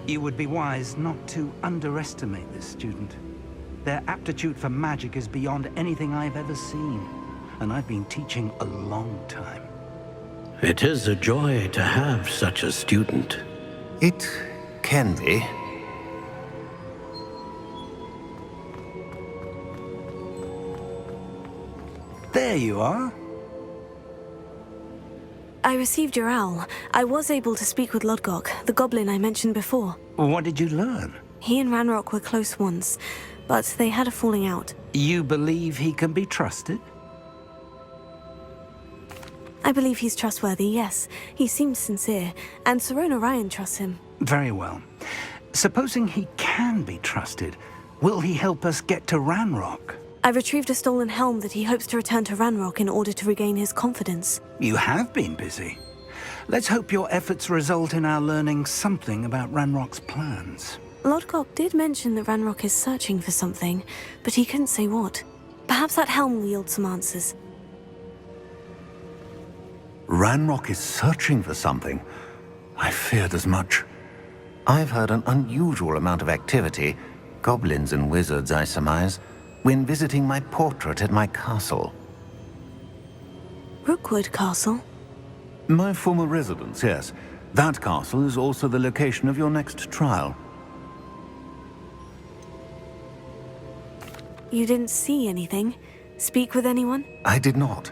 You would be wise not to underestimate this student. Their aptitude for magic is beyond anything I've ever seen, and I've been teaching a long time. It is a joy to have such a student. It can be. There you are. I received your owl. I was able to speak with Lodgok, the goblin I mentioned before. What did you learn? He and Ranrock were close once, but they had a falling out. You believe he can be trusted? I believe he's trustworthy, yes. He seems sincere, and Sirona Ryan trusts him. Very well. Supposing he can be trusted, will he help us get to Ranrock? I retrieved a stolen helm that he hopes to return to Ranrock in order to regain his confidence. You have been busy. Let's hope your efforts result in our learning something about Ranrock's plans. Lodgok did mention that Ranrock is searching for something, but he couldn't say what. Perhaps that helm will yield some answers. Ranrock is searching for something. I feared as much. I've heard an unusual amount of activity, goblins and wizards, I surmise, when visiting my portrait at my castle. Rookwood Castle? My former residence, yes. That castle is also the location of your next trial. You didn't see anything? Speak with anyone? I did not.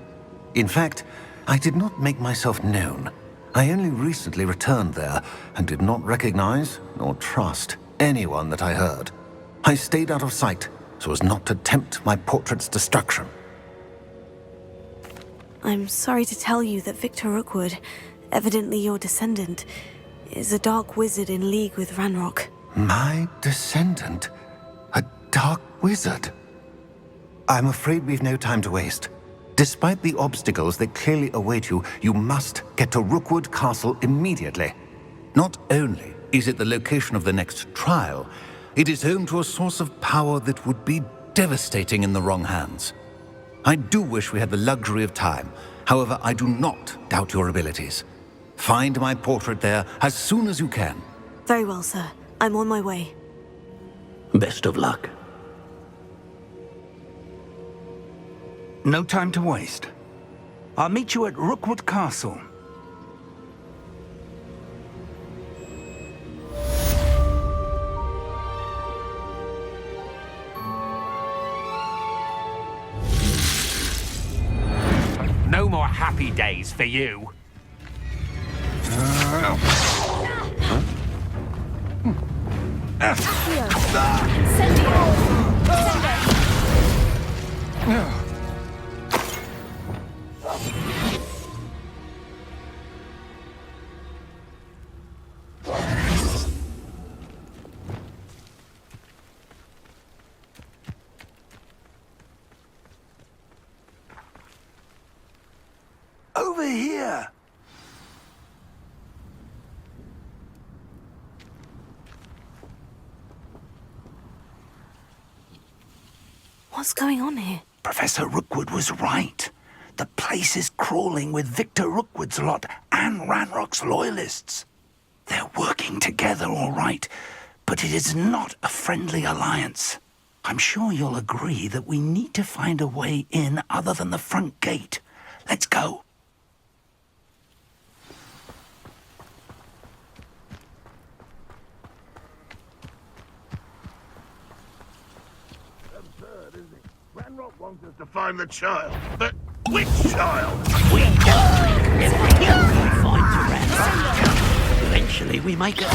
In fact, I did not make myself known. I only recently returned there and did not recognize nor trust anyone that I heard. I stayed out of sight so as not to tempt my portrait's destruction. I'm sorry to tell you that Victor Rookwood, evidently your descendant, is a dark wizard in league with Ranrock. My descendant? A dark wizard? I'm afraid we've no time to waste. Despite the obstacles that clearly await you, you must get to Rookwood Castle immediately. Not only is it the location of the next trial, it is home to a source of power that would be devastating in the wrong hands. I do wish we had the luxury of time. However, I do not doubt your abilities. Find my portrait there as soon as you can. Very well, sir. I'm on my way. Best of luck. No time to waste. I'll meet you at Rookwood Castle. No more happy days for you. Over here! What's going on here? Professor Rookwood was right. The place is crawling with Victor Rookwood's lot and Ranrock's loyalists. They're working together, all right, but it is not a friendly alliance. I'm sure you'll agree that we need to find a way in other than the front gate. Let's go. Ranrock wants us to find the child. But which child? We don't every young we find to Ranrock. Eventually we make it.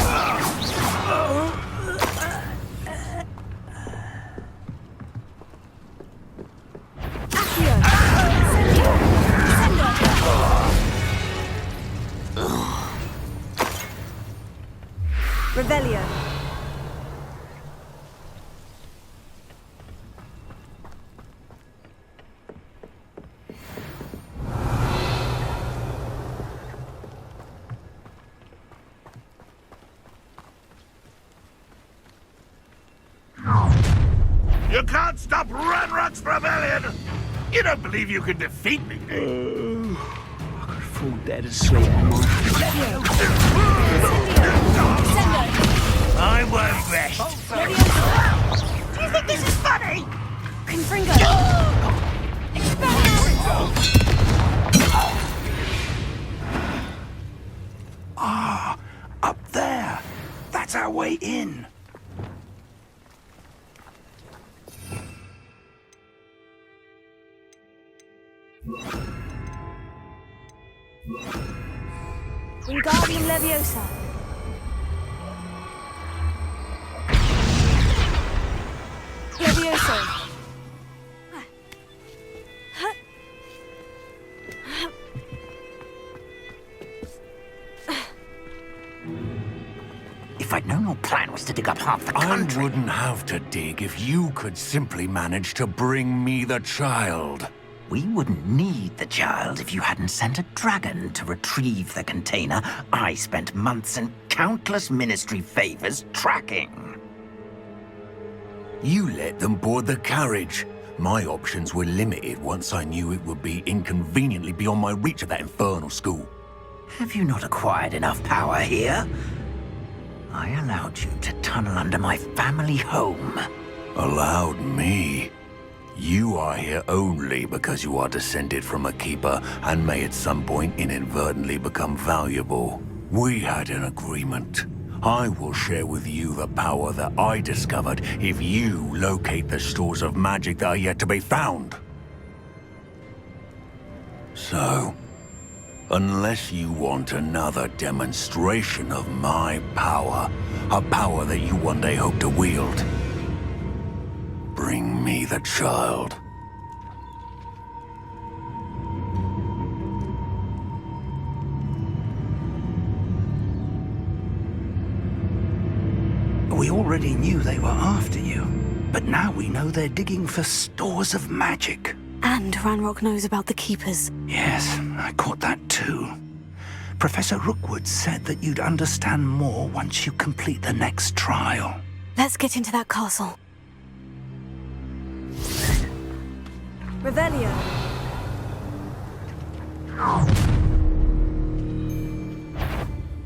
Revelio. You can't stop Ranrock's rebellion! You don't believe you can defeat me, do you? I could fall dead asleep on my... I won't rest. Do you think this is funny? Confringo! Up there. That's our way in. Wingardium Leviosa. Leviosa. If I'd known your plan was to dig up half the I country... wouldn't have to dig if you could simply manage to bring me the child. We wouldn't need the child if you hadn't sent a dragon to retrieve the container I spent months and countless ministry favors tracking. You let them board the carriage. My options were limited once I knew it would be inconveniently beyond my reach at that infernal school. Have you not acquired enough power here? I allowed you to tunnel under my family home. Allowed me? You are here only because you are descended from a keeper and may at some point inadvertently become valuable. We had an agreement. I will share with you the power that I discovered if you locate the stores of magic that are yet to be found. So, unless you want another demonstration of my power, a power that you one day hope to wield, bring me the child. We already knew they were after you, but now we know they're digging for stores of magic. And Ranrock knows about the Keepers. Yes, I caught that too. Professor Rookwood said that you'd understand more once you complete the next trial. Let's get into that castle. Revelio.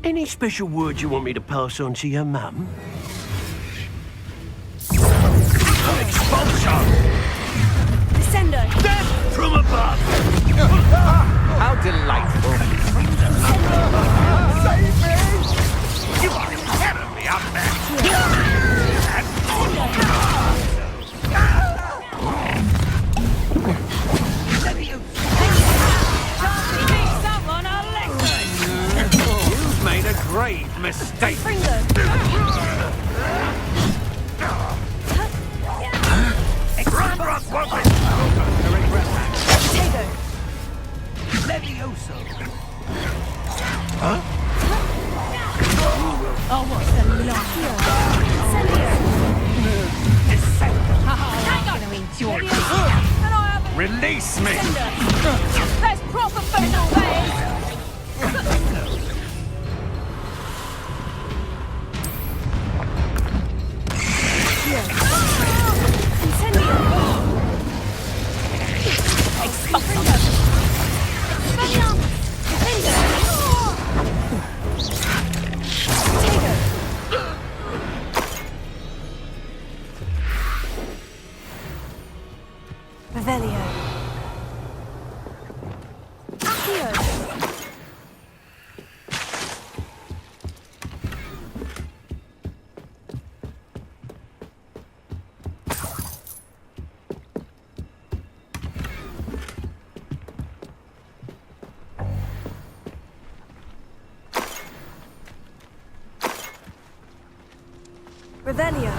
Any special words you want me to pass on to your mum? Expulsion! Descendo. Death from above! How delightful. Save me! You are terribly unmatched! You've made a grave mistake. Ranrock wasn't! Levioso. Oh, what's the lot? Hang on. Gonna enjoy this. Can I have a Release me. That's proper federal ways. Revelio. Accio. Revelio.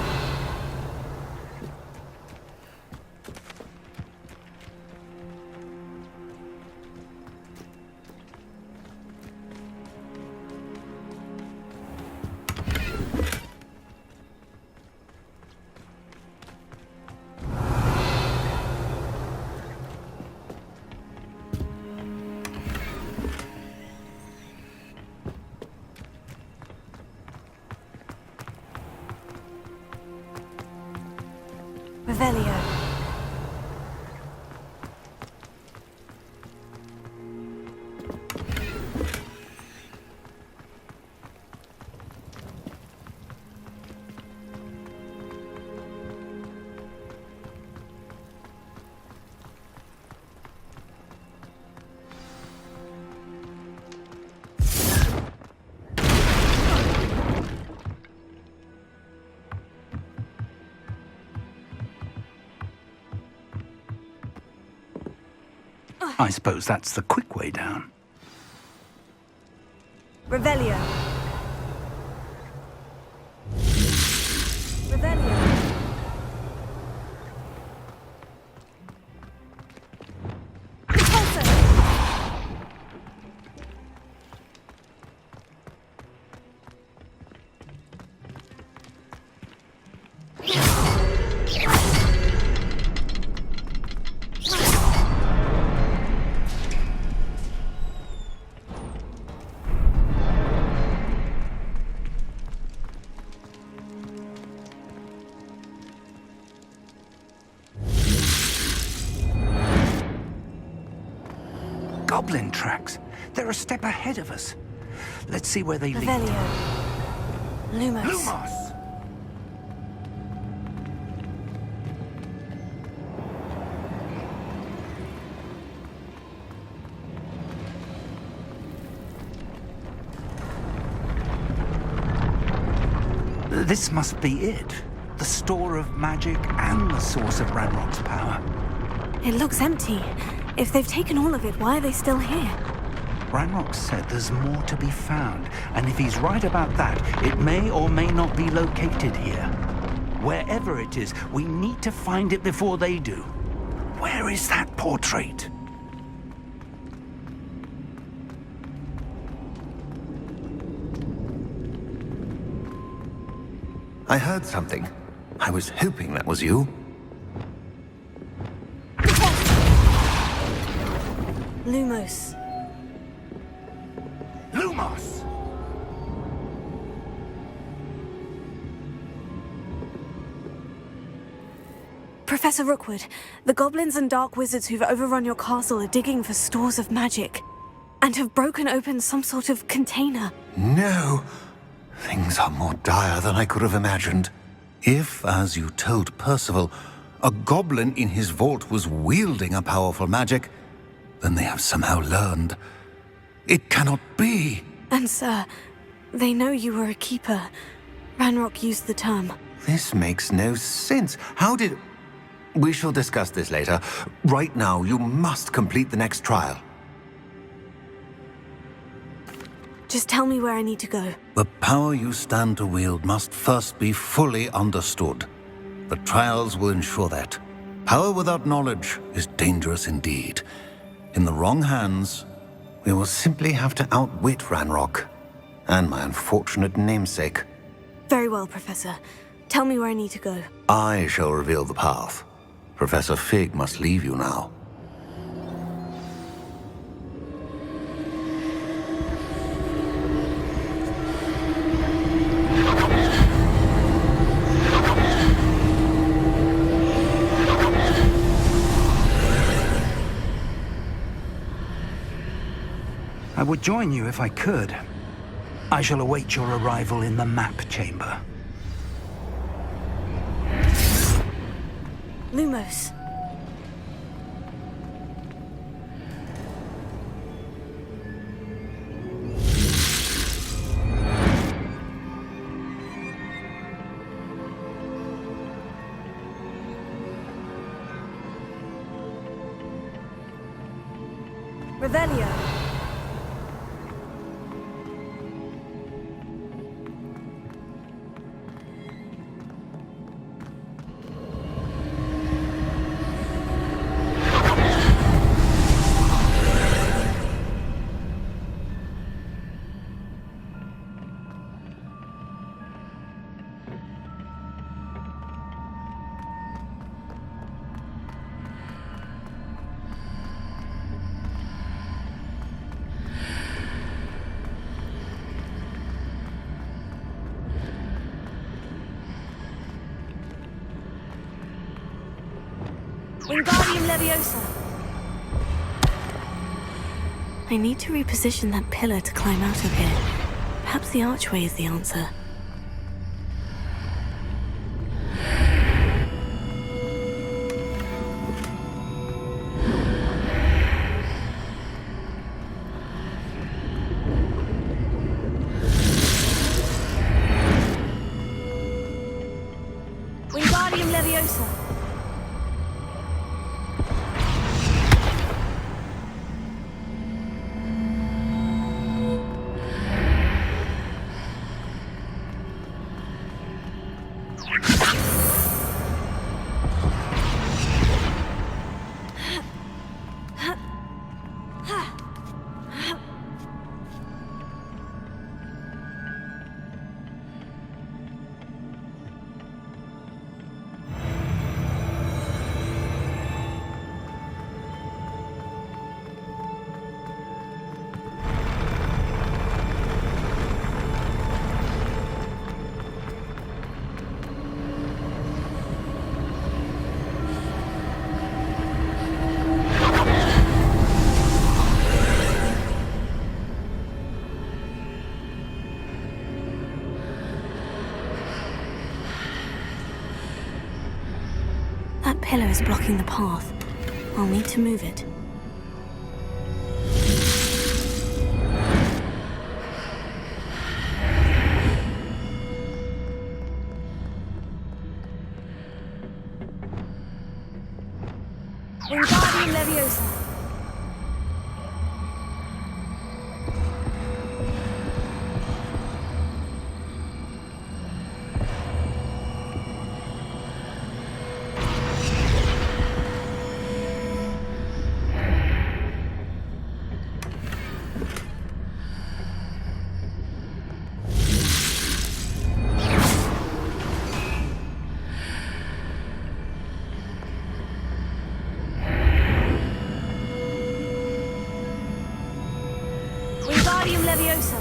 Revelio. I suppose that's the quick way down. Revelio. Revelio. Repulsor. Goblin tracks. They're a step ahead of us. Let's see where they lead. Revelio. Lumos. Lumos! This must be it. The store of magic and the source of Ranrock's power. It looks empty. If they've taken all of it, why are they still here? Ranrock said there's more to be found, and if he's right about that, it may or may not be located here. Wherever it is, we need to find it before they do. Where is that portrait? I heard something. I was hoping that was you. Lumos. Lumos! Professor Rookwood, the goblins and dark wizards who've overrun your castle are digging for stores of magic and have broken open some sort of container. No! Things are more dire than I could have imagined. If, as you told Percival, a goblin in his vault was wielding a powerful magic, then they have somehow learned. It cannot be! And sir, they know you were a keeper. Ranrock used the term. This makes no sense. How did... We shall discuss this later. Right now, you must complete the next trial. Just tell me where I need to go. The power you stand to wield must first be fully understood. The trials will ensure that. Power without knowledge is dangerous indeed. In the wrong hands, we will simply have to outwit Ranrock and my unfortunate namesake. Very well, Professor. Tell me where I need to go. I shall reveal the path. Professor Fig must leave you now. I would join you if I could. I shall await your arrival in the map chamber. Lumos. Revelio. Wingardium Leviosa. I need to reposition that pillar to climb out of here. Perhaps the archway is the answer. Wingardium Leviosa. pillar is blocking the path. I'll need to move it. Wingardium Leviosa. Wingardium Leviosa.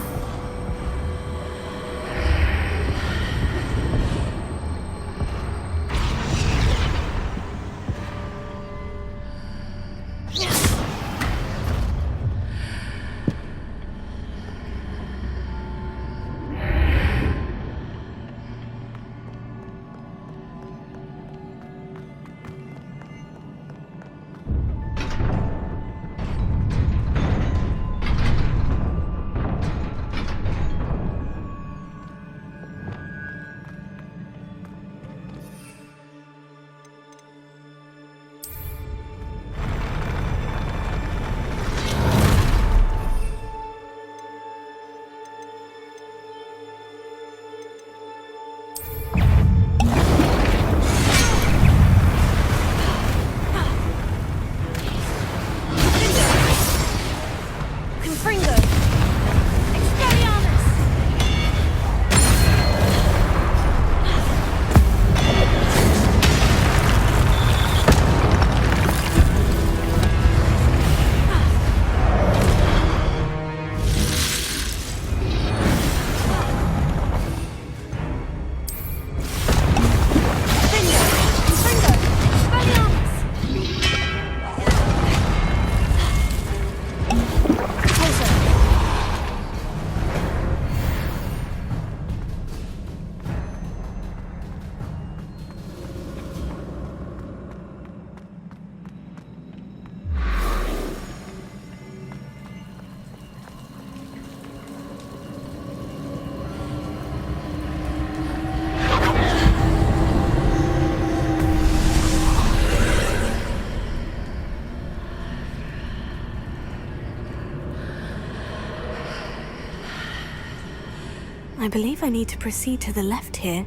I believe I need to proceed to the left here,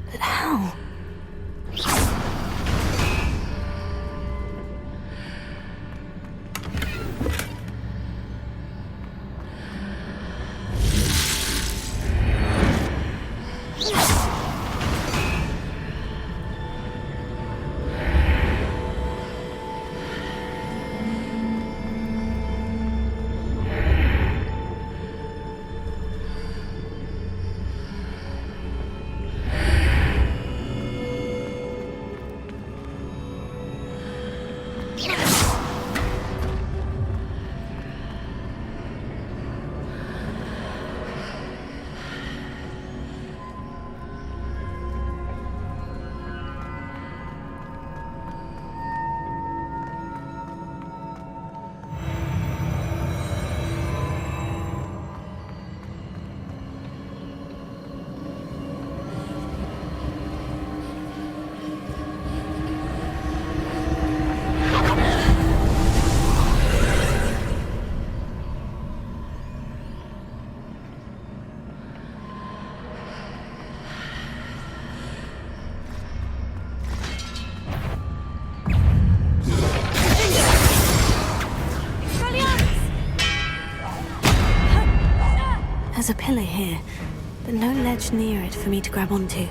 but how? There's a pillar here, but no ledge near it for me to grab onto.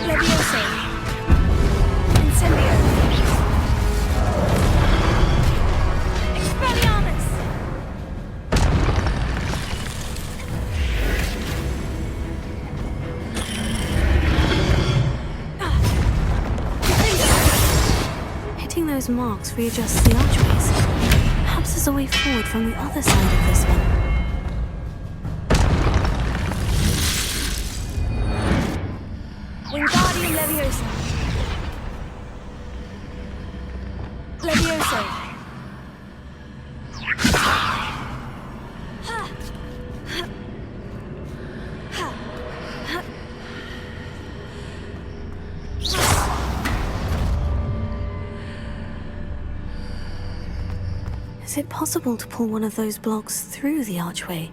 Leviosa. those marks readjusts the archways. Perhaps there's a way forward from the other side of this one. Wingardium Leviosa. Leviosa. Is it possible to pull one of those blocks through the archway?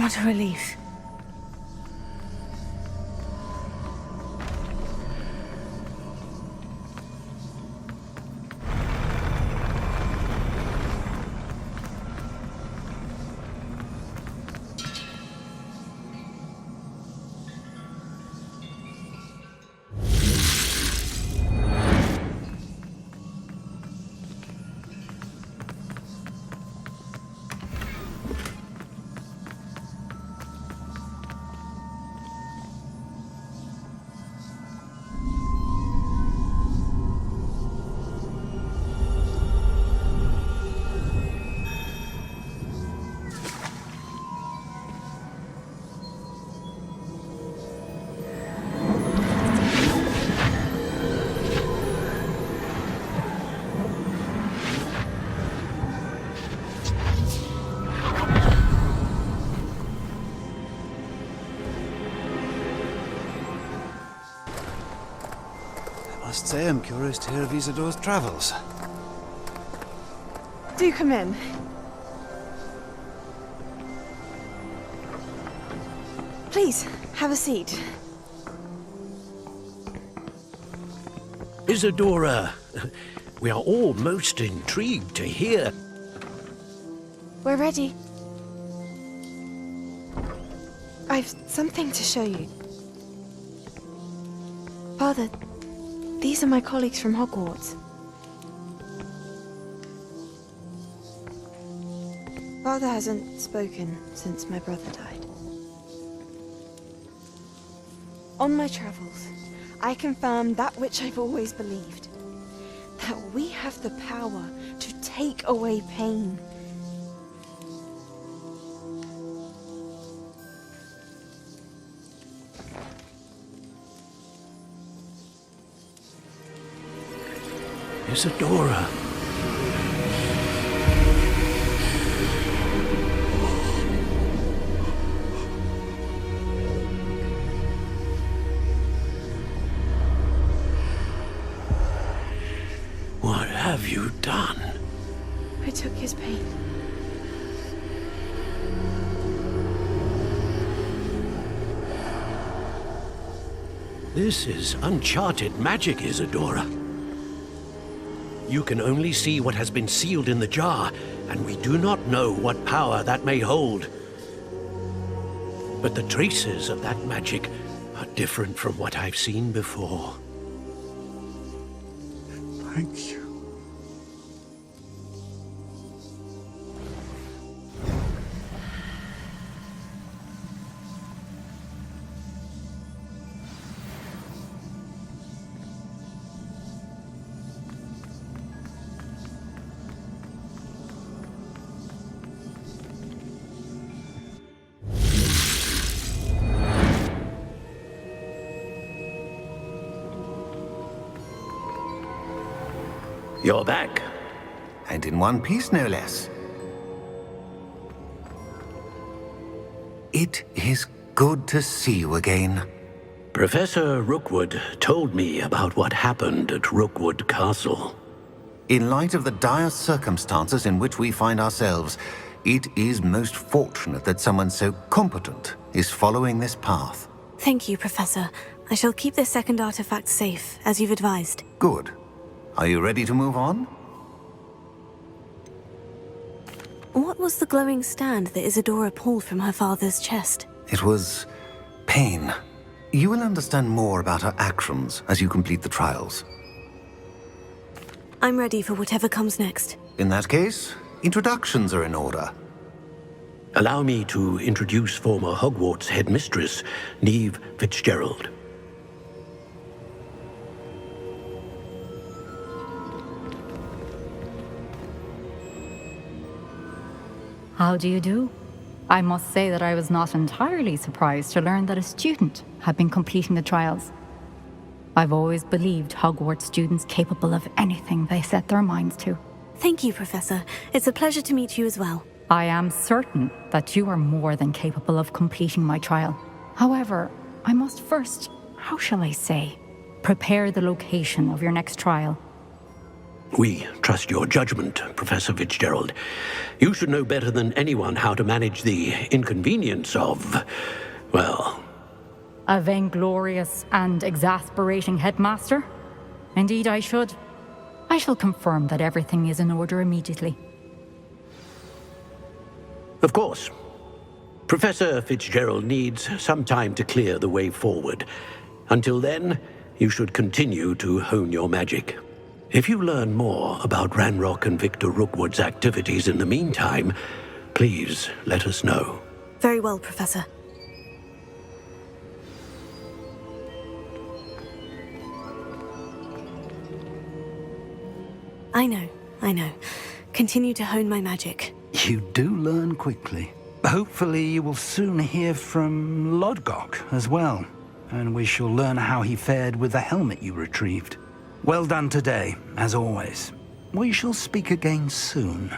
What a relief. I must say I'm curious to hear of Isadore's travels. Do come in. Please, have a seat. Isadora, we are all most intrigued to hear. We're ready. I've something to show you. Father, these are my colleagues from Hogwarts. Father hasn't spoken since my brother died. On my travels, I confirmed that which I've always believed. That we have the power to take away pain. Isadora. What have you done? I took his pain. This is uncharted magic, Isadora. You can only see what has been sealed in the jar, and we do not know what power that may hold. But the traces of that magic are different from what I've seen before. Thank you. You're back. And in one piece, no less. It is good to see you again. Professor Rookwood told me about what happened at Rookwood Castle. In light of the dire circumstances in which we find ourselves, it is most fortunate that someone so competent is following this path. Thank you, Professor. I shall keep this second artifact safe, as you've advised. Good. Are you ready to move on? What was the glowing stand that Isadora pulled from her father's chest? It was pain. You will understand more about her actions as you complete the trials. I'm ready for whatever comes next. In that case, introductions are in order. Allow me to introduce former Hogwarts headmistress, Neve Fitzgerald. How do you do? I must say that I was not entirely surprised to learn that a student had been completing the trials. I've always believed Hogwarts students capable of anything they set their minds to. Thank you, Professor. It's a pleasure to meet you as well. I am certain that you are more than capable of completing my trial. However, I must first, how shall I say, prepare the location of your next trial. We trust your judgment, Professor Fitzgerald. You should know better than anyone how to manage the inconvenience of, well... A vainglorious and exasperating headmaster? Indeed I should. I shall confirm that everything is in order immediately. Of course. Professor Fitzgerald needs some time to clear the way forward. Until then, you should continue to hone your magic. If you learn more about Ranrock and Victor Rookwood's activities in the meantime, please let us know. Very well, Professor. I know. Continue to hone my magic. You do learn quickly. Hopefully you will soon hear from Lodgok as well, and we shall learn how he fared with the helmet you retrieved. Well done today, as always. We shall speak again soon.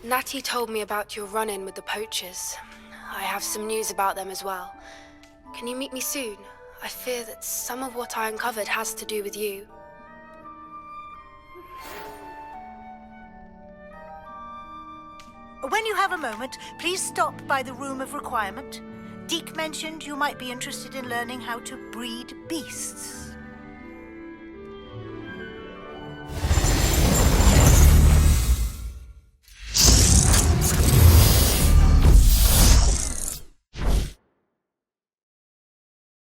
Natty told me about your run-in with the poachers. I have some news about them as well. Can you meet me soon? I fear that some of what I uncovered has to do with you. When you have a moment, please stop by the Room of Requirement. Deke mentioned you might be interested in learning how to breed beasts.